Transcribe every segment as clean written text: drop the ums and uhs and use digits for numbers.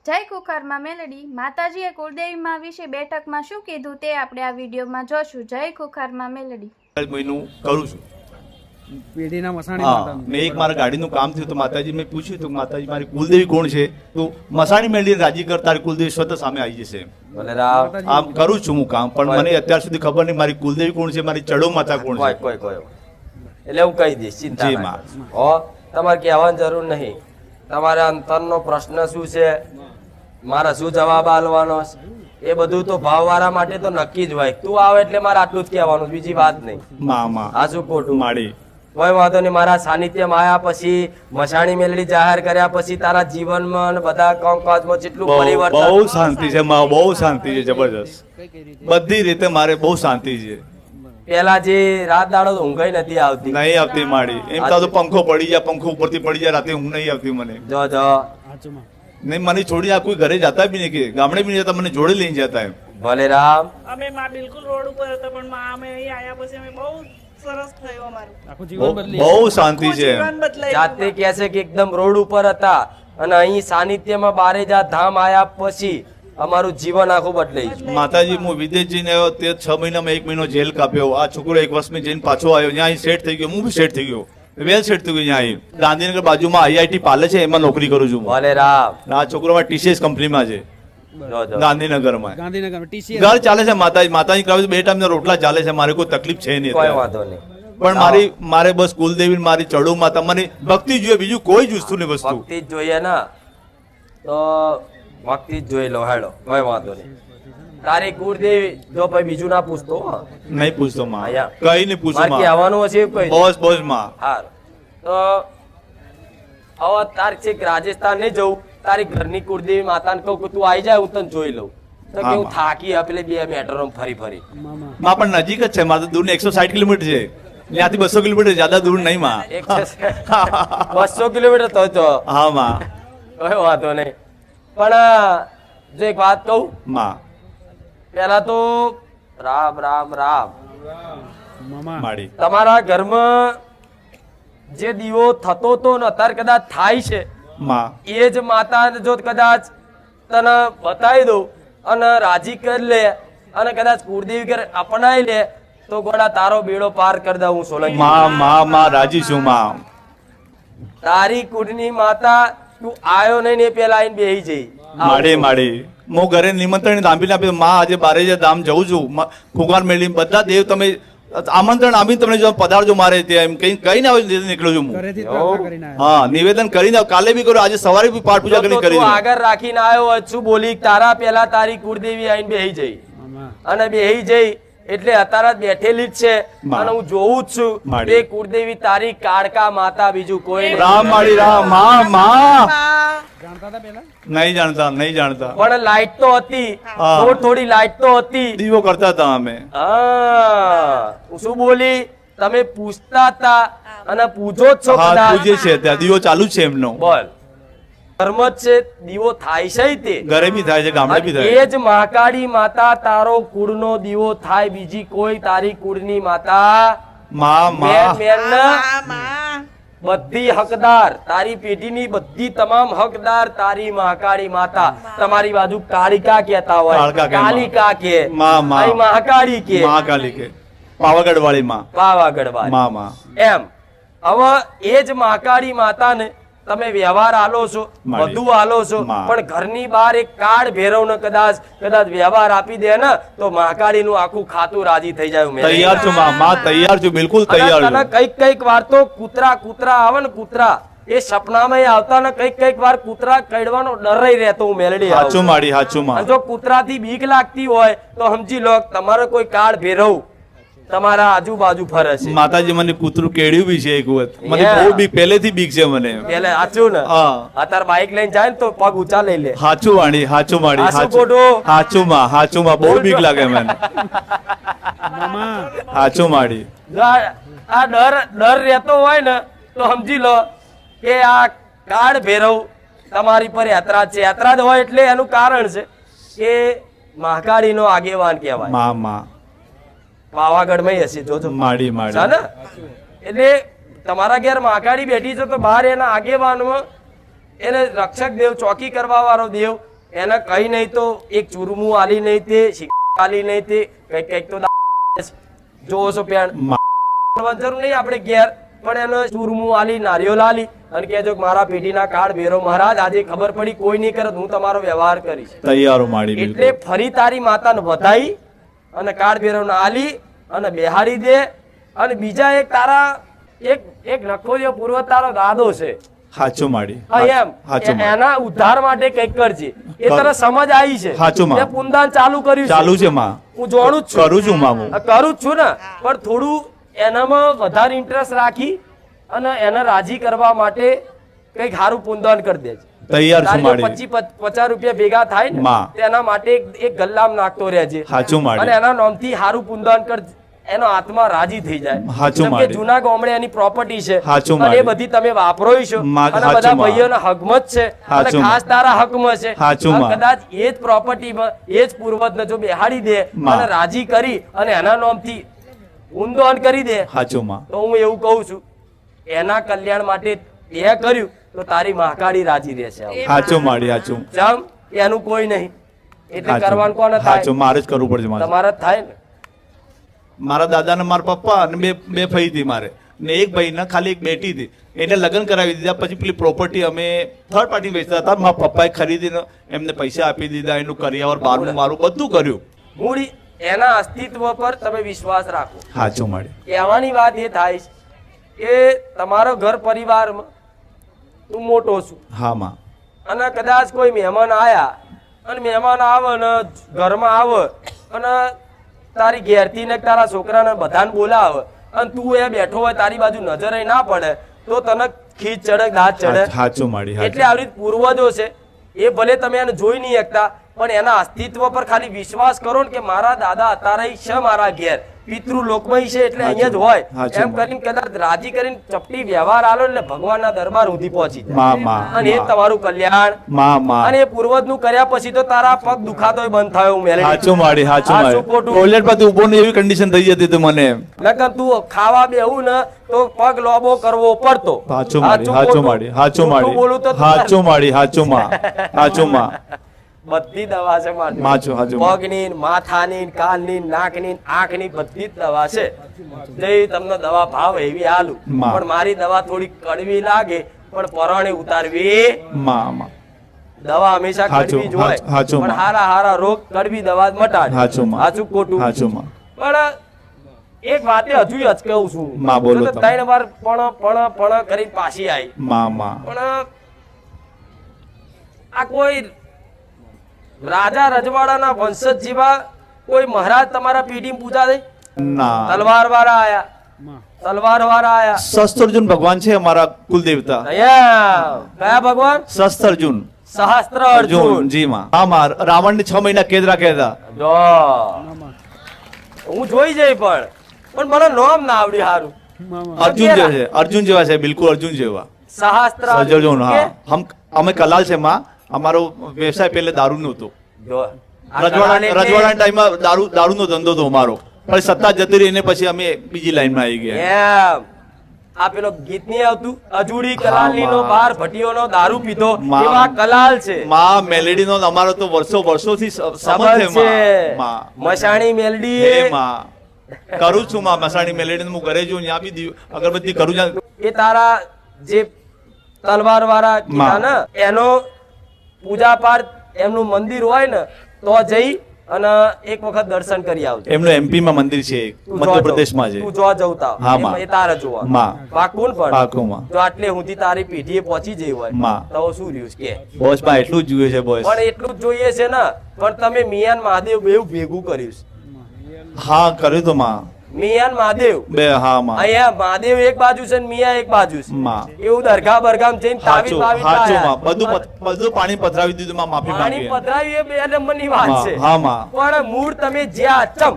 જય કુખારમાં મેલડી માતાજીએ કુળદેવીમાં વિશે બેઠકમાં શું કીધું તે આપણે આ વિડીયોમાં જોશું. જય કુખારમાં મેલડી. મહિનું કરું છું પેઢીના મસાણી મેં એક મારા ગાડીનું કામ થયું તો માતાજી મેં પૂછ્યું તો માતાજી મારી કુલદેવી કોણ છે તો મસાણી મેળવી રાજી કર તારી કુલદેવી સ્વતઃ સામે આવી જશે. આમ કરું છું હું કામ પણ મને અત્યાર સુધી ખબર નહીં મારી કુલદેવી કોણ છે મારી ચડો માતા કોણ છે. એટલે હું કહી દઈશ ચિંતા ના હો તમારે કહેવાની જરૂર નહીં. તમારા અંતરનો પ્રશ્ન શું છે મારા શું જવાબ આલવાનો એ બધું તો ભાવવાળા માટે તો નક્કી જ હોય. તું આવે એટલે મારે આટલું જ કહેવાનું બીજી વાત નહીં. મામા આ શું ખોટું માડી કોઈ વાંધો નહીં. મારા સાનિધ્યમાં આવ્યા પછી મસાણી મેલડી જાહેર કર્યા પછી તારા જીવનમાં બધા કામકાજમાં કેટલું પરિવર્તન. બહુ શાંતિ છે માં, બહુ શાંતિ છે જબરદસ્ત. બધી રીતે મારે બહુ શાંતિ છે. પેલા જે રાત દાડો ઊંઘ નથી આવતી. નહીં આવતી માડી. એમ તો પંખો પડી જાય, પંખો ઉપરથી પડી જાય, રાતે ઊંઘ નહીં આવતી મને. જો જો નહીં મને છોડી આ કોઈ ઘરે જતા બી નહીં કે ગામડે બી નહીં જતા, મને જોડે લઈને જતા એમ. ભલે રામ. અમે માં બિલકુલ રોડ ઉપર હતા પણ માં અમે અહીં આયા પછી અમે બહુ સરસ થયું અમારું. આખું જીવન બદલી બહુ શાંતિ છે. જીવન બદલાઈ જાતે કહે છે કે એકદમ રોડ ઉપર હતા અને અહીં સાનિધ્યમાં બારેજા ધામ આયા પછી અમારું જીવન આખું બદલાઈ ગયું. માતાજી હું વિદેશ જઈને આવ્યો તે 6 મહિનામાં 1 મહિનો જેલ કાપ્યો. આ છોકરો 1 વર્ષમાં જઈને પાછો આવ્યો, ત્યાં સેટ થઈ ગયો, હું બી સેટ થઈ ગયો, વેલ સેટ થઈ ગયો. ત્યાં ગાંધીનગર બાજુમાં આઈઆઈટી પાલે છે એમાં નોકરી કરું છું. ભલે રામ. આ છોકરોમાં ટીસીએસ કંપનીમાં છે જો જો ગાંધીનગરમાં. ગાંધીનગર ટીસી ઘર ચાલે છે માતાજી કરાવે 2 ટાઈમના રોટલા ચાલે છે. મારે કોઈ તકલીફ છે નહીં કોઈ અત્યારે. વાંધો નહીં. પણ મારે બસ કુલદેવી મારી ચડુ માતા મને ભક્તિ જોઈએ, બીજું કોઈ જ વસ્તુ નહીં. વસ્તુ ભક્તિ જ જોઈએ ને તો ભક્તિ જ જોઈ લો હેડો કોઈ વાંધો નહીં. તારી કુળદેવી જો ભાઈ બીજું ના પૂછતો હો. નહીં પૂછતો માં, અહીંયા. કઈ નહીં પૂછું મારે માં. કહેવાનું હશે એવું કહી દે. બસ બસ માં. હારું. તો હવે તારે છેક રાજસ્થાન નહીં જવું તારી ઘરની કુળદેવી માતાને કહું કે તું આવી જાય હું તને જોઈ લઉં તો કે હું થાકી પેલે 2 મેટ્રો ફરી ફરી મામા માં પણ નજીક જ છે. મારે તો દૂર 160 કિલોમીટર છે, ત્યાંથી 200 કિલોમીટર, જ્યાદા દૂર નહીં માં. 200 કિલોમીટર તો જો હા માં. કોઈ વાંધો નહીં. પણ જો એક વાત કહું માં પેલા તો રામ રામ રામ. મામા માડી તમારા ઘરમાં જે દીવો થતો તો ને અત્યારે કદાચ થાય છે માં એ જ માતા જો કદાચ તને બતાવી દઉં અને રાજી કરી લે અને કદાચ કુળદેવી ઘર અપનાવી લે તો ગોડા તારો બેડો પાર કરી દઉં. હું સોલંકી માં રાજી છું માં. તારી કુળની માતા તું આયો નહીં ને એ પેલા આવીને બેહી જઈ. માડી હું ઘરે નિમંત્રણ આપીને આપ્યું માં આજે બારેજા ધામ જઉં છું. ફુગાર મેળવી બધા દેવ તમે આમંત્રણ આપીને તમને જો પધારજો મારે ત્યાં એમ કઈ આવે નીકળ્યો છું હું. ઘરેથી પ્રાર્થના કરીને આવ્યા. હા નિવેદન કરીને કાલે બી કર્યું, આજે સવારે બી પાઠ પૂજા તો કરી તું આગળ રાખીને આવ્યો હોય શું બોલી તારા પેલા તારી કુળદેવી આવીને બેહી જઈ મામા અને બેહી જઈ એટલે અત્યારે જ બેઠેલી જ છે માં. અને હું જોઉં જ છું માડી. તે કુળદેવી તારી કાળકા માતા બીજું કોઈ નહીં. રામ માડી રામ માં માં. જાણતા હતા પેલા નહીં જાણતા પણ લાઈટ તો હતી હા. થોડી લાઈટ તો હતી. દીવો કરતા હતા અમે. હા હું શું બોલી તમે પૂછતા હતા અને પૂછો જ છો હા કદાચ. પૂજે છે ત્યાં દીવો ચાલુ જ છે એમનો. બોલ ધર્મ જ છે દીવો થાય છે તે ઘરે બી થાય છે, ગામડે બી થાય. એ જ મહાકાળી માતા તારો કુળનો દીવો થાય બીજી કોઈ તારી કુળની માતા માં માં મેન બધી હકદાર તારી પેઢીની બધી તમામ હકદાર તારી મહાકાળી માતા. તમારી બાજુ કાળિકા કહેતા હોય કાળકા કે માં. કાલિકા કે માં માં. અહીં મહાકાળી કે મહાકાલી કે પાવાગઢ વાળી માં. પાવાગઢ વાળી. માં એમ હવે એ જ મહાકાળી માતાને તમે વ્યવહાર આલો છો માડી. બધું આલો છો માં. પણ ઘરની બહાર એક કાર્ડ ભેરવને કદાચ વ્યવહાર આપી દે ને તો મહાકાળીનું આખું ખાતું રાજી થઈ જાય. ઉમેર. તૈયાર છું માં તૈયાર છું, બિલકુલ અને તૈયાર તને છું. કઈક વાર તો કૂતરા આવે ને કૂતરા એ સપનામાં આવતા ને કઈક વાર કૂતરા કડવાનો ડર રહેતો. હું મેલડી આવું. હાચું માડી હાચું અને માં. જો કૂતરાથી બીક લાગતી હોય તો સમજી લો કે તમારે કોઈ કાર્ડ ભેરવ તમારા આજુબાજુ ફરે છે. માતાજી મને કૂતરું કેળ્યું બી છે એક વખત. મને Yeah. બહુ બીક પહેલેથી બીક છે મને. પેલે સાચું ને હા અત્યારે બાઇક લઈને જાય ને તો પગ ઊંચા લઈ લે. હાચું વાણી હાચું માડી હાચું હાચું ખોટું? હાચું માં બહુ બીક લાગે મને. મામા હાચું માડી. જો આ ડર રહેતો હોય ને તો સમજી લો કે આ કાર્ડ ભેરવ તમારી પર યાત્રા છે. યાત્રા જ હોય એટલે એનું કારણ છે કે મહાકાળીનો આગેવાન કહેવાય. માં પાવાગઢમાં હશે જોજો માડી છે માડી. ને એટલે તમારા ઘેર મહાકાળી બેઠી છે તો બહાર એના આગેવાનમાં એને રક્ષક દેવ ચોકી કરવા વાળો દેવ એને કઈ નહીં તો એક ચૂરમું આલી નહીં તે આલી નહીં તે કઈક તો જોવો છો પેણ જરૂર નહીં આપણે ઘેર પણ એનો ચૂરમું આલી નારિયેળ આલી અને કહેજો કે મારા પેઢીના કાળ ભેરો મહારાજ આજે ખબર પડી કોઈ નહીં કરે હું તમારો વ્યવહાર કરીશ તૈયારો માડી એટલે ફરી તારી માતાને વધાઈ અને કાળ ભેરો આલી અને બેહાડી દે અને બીજા એક તારા એક નખોલિયો પૂર્વ તારો દાદો છે હાચો માડી એના ઉદ્ધાર માટે કઈક કરજે એ તને સમજ આવી છે હાચો માં પુનદાન ચાલુ કર્યું ચાલુ છે માં હું જોણું જ છું કરું છું માં હું કરું જ છું ને પણ થોડું એનામાં વધારે ઇન્ટરેસ્ટ રાખી અને એને રાજી કરવા માટે કઈક સારું પુનદાન કરી દેજે તૈયાર છું માડી 25-50 રૂપિયા ભેગા થાય ને તેના માટે એક ગલ્લામ નાખતો રહેજે હાચો માડી અને એના નામથી સારું પુનદાન કર એનો આત્મા રાજી થઈ જાય હાચો જેમ કે માડી જૂના ગામડે એની પ્રોપર્ટી છે હાચો અને માડી એ બધી તમે વાપરો છો અને હાચો બધા માં. ભાઈઓના હકમાં જ છે અને હાચો ખાસ તારા હકમાં છે હાચો અને માં. કદાચ એ જ પ્રોપર્ટીમાં એ જ પૂર્વજને જો બેહાડી દે માં. અને રાજી કરી અને એના નામથી ઉંદોન કરી દે હાચો માં તો હું એવું કહું છું એના કલ્યાણ માટે એ કર્યું તો તારી મહાકાળી રાજી રહેશે હાચો માડી હાચો જમ એનું કોઈ નહીં એટલે હાચો. કરવાનું કોને હાચો થાય મારે જ કરવું પડશે મારે તમારે જ થાય ને મારા દાદા ને મારા પપ્પા અને બે ફઈ હતી મારે ને એક ભાઈ ને ખાલી એક બેટી હતી એને લગ્ન કરાવી દીધા પછી પેલી પ્રોપર્ટી અમે થર્ડ પાર્ટી વેચતા હતા મારા પપ્પાએ ખરીદીને એમને પૈસા આપી દીધા એનું કરિયાવર બારનું મારું બધું કર્યું મૂડી એના અસ્તિત્વ પર તમે વિશ્વાસ રાખો હાચો માડી કહેવાની વાત એ થાય છે કે તમારો ઘર પરિવારમાં તું મોટો છું હા માં અને કદાચ કોઈ મહેમાન આયા અને મહેમાન આવે ને ઘરમાં આવે અને તારી ઘેરથી ને તારા છોકરાને બધાને બોલાવે અને તું એ બેઠો હોય તારી બાજુ નજરે ના પડે તો તને ખીચ ચડે દાંત ચડે હાચો માડી એટલે આવી રીતે પૂર્વજો છે એ ભલે તમે એને જોઈ નહીં શકતા પણ એના અસ્તિત્વ પર ખાલી વિશ્વાસ કરો ને કે મારા દાદા અત્યારે છે મારા ઘેર પિતૃ લોકમય છે એટલે અહીંયા જ હોય હાચું. એમ કરીને કદાચ રાજી કરીને ચપટી વ્યવહાર આલો એટલે ભગવાનના દરબાર સુધી પહોંચી જાય માં માં અને એ તમારું કલ્યાણ માં માં અને એ પૂર્વજનું કર્યા પછી તો તારા પગ દુખાતોય બંધ થયો મેલેડી. હાચો માડી હાચો હાચું માડી ખોટું. ટોયલેટ પર ઉભો ને એવી કન્ડિશન થઈ જતી હતી મને નકર તું ખાવા બેહું ને તો પગ લોબો કરવો પડતો હાચો માડી હાચું હાચો ખોટું. માડી હાચો ખોટું બોલું તો માડી હાચો માડી હાચો માં હાચો માં બધી દવા છે મારી. હાચો હાચો પગની માથાની કાનની નાકની આંખની બધી જ દવા છે જે તમને દવા ભાવ એવી હાલું માં. પણ મારી દવા થોડી કડવી લાગે પણ પરાણે ઉતારવી માં માં દવા હંમેશા હાચું, કડવી જ હોય હાચું પણ માં. હારા હારા રોગ કડવી દવા જ મટાડે હાચું માં. હાચું ખોટું હાચો માં પણ એક વાતે હજુ અચકાવું છું માં બોલો તો તમે. 3 વાર પણ કરી પાછી આવી માં માં પણ આ કોઈ રાજા રજવાડાના વંશજ જેવા કોઈ મહારાજ તમારા પેઢીમાં પૂજા દે ના તલવાર વાળા આયા તલવાર વાળા આયા શસ્ત્રર્જુન ભગવાન છે અમારા કુલદેવતા અહીંયા કયા ભગવાન શસ્ત્રર્જુન સહસ્ત્ર અર્જુન અર્જુન જી માં હા માં રાવણ ને 6 મહિના કેદ રાખ્યા હતા જો હું જોઈ જઈ પણ મને નામ ના આવડી હારું અર્જુન જેવા છે અર્જુન જેવા છે બિલકુલ અર્જુન જેવા સહસ્ત્ર સજર્જુન હા કે? અમે કલાલ છે માં અમારો વ્યવસાય પહેલે દારૂ નો હતો જો આ કલાલ એટલે- રજવાડા ટાઈમમાં દારૂ નો ધંધો હતો અમારો પણ સત્તા જતી રહી ને પછી અમે બીજી લાઈનમાં આવી ગયા એમ આ પેલો ગીત નહીં આવતું અજુડી કલાલની નો માં. બાર ભટીઓનો દારૂ પીધો માં. એવા કલાલ છે માં મેલેડી નો અમારો તો વર્ષોથી સંબંધ સંબંધ છે છે માં મસાણી મેલડી હે માં કરું છું માં મસાણી મેલેડી હું ઘરે છું ત્યાં બી અગરબત્તી કરું છું એ તારા જે તલવાર વાળા કીધા ને એનો પૂજા પાઠ એમનું મંદિર હોય ને તો જઈ અને એક વખત દર્શન કરી આવજો એમનું એમપી માં મંદિર છે એક, તું મધ્યપ્રદેશમાં છે તું જો જવતા હા, માં. એ તારે જોવા માં. પાકું ને પણ પાકું માં. જો આટલે સુધી તારી પેઢીએ પહોંચી જઈ હોય માં. તો શું રહ્યું છે કે બોસ માં એટલું જ જોઈએ છે બોસ પણ એટલું જ જોઈએ છે ને પણ તમે મિયાન મહાદેવ બેઉ ભેગું કર્યું છે હા કર્યું તો માં મિયાન મહાદેવ બે હા માં અહીંયા મહાદેવ એક બાજુ છે ને મિયા એક બાજુ છે માં એવું દરગાહ બરગામ જઈને તાવીજ હાચું બાવીજ હાચું લાયા. માં બધું પાણી પથરાવી દીધું માં માફી પાણી માંગીએ પધરાવી એ બે નંબરની વાત માં, છે હા માં પણ મૂળ તમે જ્યાં ચમ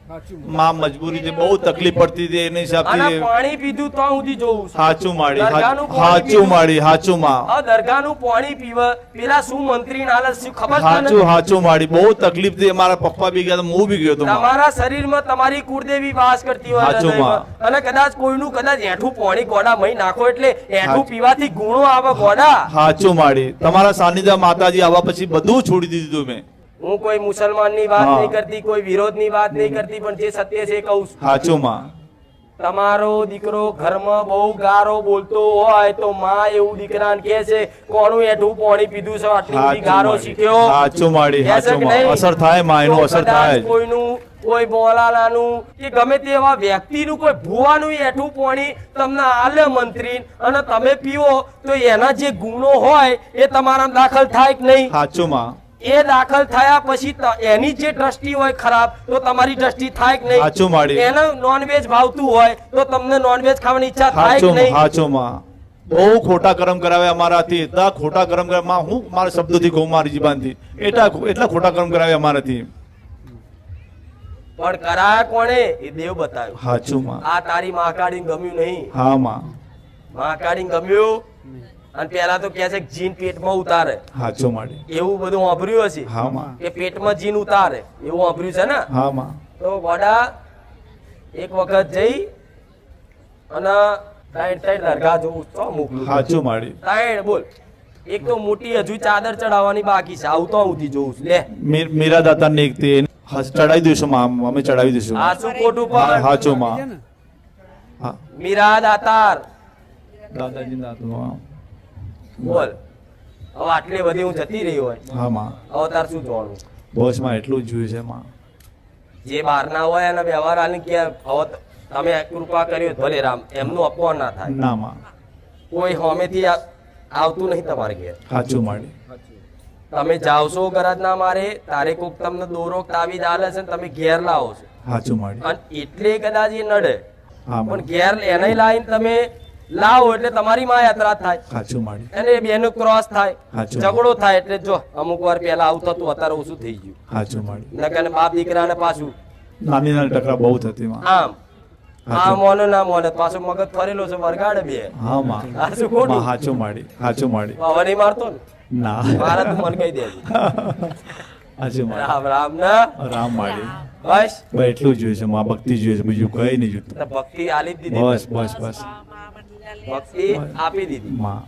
માં મજબૂરીથી બહુ તકલીફ પડતી હતી એની અને હિસાબથી પાણી પીધું તો સુધી જોઉં છું. હાચું માડી દરગાહનું પાણી હાચું પીવું. માડી હાચું માં આ દરગાહનું પાણી પીવે પેલા શું મંત્રી નાલે શું ખબર છે હાચું ને? હાચું માડી બહુ તકલીફ થી અમારા પપ્પા બી ગયા હતા, હું બી ગયો હતો માં. તમારા શરીરમાં તમારી કુળદેવી વાસ કરતી હોય હાચું હૃદયમાં. માં. અને કદાચ કોઈનું કદાચ એઠું પાણી ગોડા મહી નાખો એટલે એઠું હાચું. પીવાથી ગુણો આવે ગોડા. હાચું માડી તમારા સાનિધ્ય માતાજી આવવા પછી બધું છોડી દીધું મેં. હું કોઈ મુસલમાનની વાત હા. નહીં કરતી, કોઈ વિરોધની વાત નહીં કરતી, પણ જે સત્ય છે એ કહું છું. હાચું માં તમારો દીકરો ઘરમાં બહુ ગારો બોલતો હોય તો માં એવું દીકરાને કહે છે કોનું એઠું પાણી પીધું છે, આટલી બધી ગારો શીખ્યો. હાચું માડી કહે છે હાચું કે માં નહીં? અસર થાય માં એનું તો અસર કદાચ થાય જ. કોઈનું કોઈ બોલાલાનું કે ગમે તેવા વ્યક્તિનું કોઈ ભુવાનું એઠું પાણી તમને આલે મંત્રી અને તમે પીવો તો એના જે ગુણો હોય એ તમારા દાખલ થાય કે નહીં? હાચું માં એ દાખલ થયા પછી એની જે દ્રષ્ટિ હોય ખરાબ તો તમારી દ્રષ્ટિ થાય કે નહીં? હાચું માડી એને નોનવેજ ભાવતું હોય તો તમને નોનવેજ ખાવાની ઈચ્છા થાય કે હાચું નહીં? હાચું માં બહુ ખોટા કર્મ કરાવે અમારાથી, એટલા ખોટા કર્મ કરાવે માં હું મારા શબ્દોથી કહું, મારી જીબાનથી એટલા ખોટા કર્મ કરાવે અમારાથી. પણ કરાયા કોણે? એ દેવ બતાવ્યું. હાચું માં આ તારી મહાકાળી ગમ્યું નહીં. હા માં મહાકાળી ગમ્યું અને પેલા તો કે છે કે જીન પેટમાં ઉતારે, હાચું માડી એવું બધું વાપર્યું હશે હા માં કે પેટમાં જીન ઉતારે એવું વાપર્યું છે ને? હા માં તો ગોડા એક વખત જઈ અને ત્રણ ત્રણ દરગાહ જોઉં તો મોકલું. હાચું માડી ત્રણ બોલ. એક તો મોટી હજુ ચાદર ચડાવવાની બાકી છે, આવું તો હું જોઉં છું. લે મીરા દાતા ને એક તે ચડાવી દઈશું માં, અમે ચડાવી દઈશું. આ શું ખોટું હા, પણ? હાચું માં હા મીરા દાતાર દાદાજી દાતા બોલ. હવે આટલી બધી હું જતી રહી હોય હા માં હવે તાર શું જોવાનું? બસ માં એટલું જ જોયું છે માં. જે બહારના હોય એના વ્યવહાર આને કે હવે તમે કૃપા કરી હોય તો ભલે રામ, એમનું અપમાન ના થાય. ના માં કોઈ હોમેથી આવતું નહીં તમારે ઘેર. હાચું માડી તમે જાવશો ગરજ ના મારે તારે કોક તમને દોરો તાવીજ આલે છે ને તમે ઘેર લાવો છો હાચું માડી અને એટલે કદાચ એ નડે હા પણ માં ઘેર એને લાવીને તમે લાવો એટલે તમારી માં યાત્રા થાય હાચું માડી અને બેનો ક્રોસ થાય, હાચું. ઝઘડો થાય. એટલે જો અમુક વાર પેલા આવતું હતું અત્યારે ઓછું થઈ ગયું. હાચું માડી નકર બાપ દીકરાને પાછું નાની નાની ટકરા બહુ થતી માં. આમ આ મોનો ના મોને પાછો મગજ ફરેલો છે વરગાડે બે. હા માં આ શું ખોટું? માં હાચું માડી હાચું માડી હવે નહીં મારતો ને ના મારા તું મને કહી દેજે. હાચું માડી રામ રામ ના રામ માડી બસ બસ એટલું જ જોયું છે માં, ભક્તિ જોઈએ છે, બીજું કઈ નહીં જોતું. તો ભક્તિ આલી જ દીધી. બસ બસ બસ ભક્તિ આપી દીધી. માં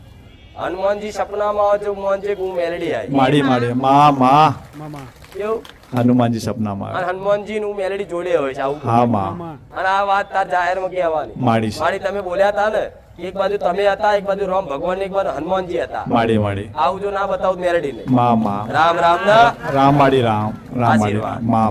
હનુમાનજી સપનામાં આવે છે હનુમાનજી હું મેલડી આવી માડી માડી માં માં મામા કેવું? હનુમાનજી સપનામાં અને આવે. હનુમાનજી નું મેલડી જોડે હોય છે આવું. હા માં મામા અને આ વાત તાર જાહેરમાં કહેવાની. માડી છે. માડી તમે બોલ્યા હતા ને એક બાજુ તમે હતા, એક બાજુ રામ ભગવાન, એક બાજુ હનુમાનજી હતા. માડી માડી આવું જો ના બતાવું મેલડી ને. માં માં રામ રામ ના રામ માડી રામ રામ માડી આશીર્વાદ. માં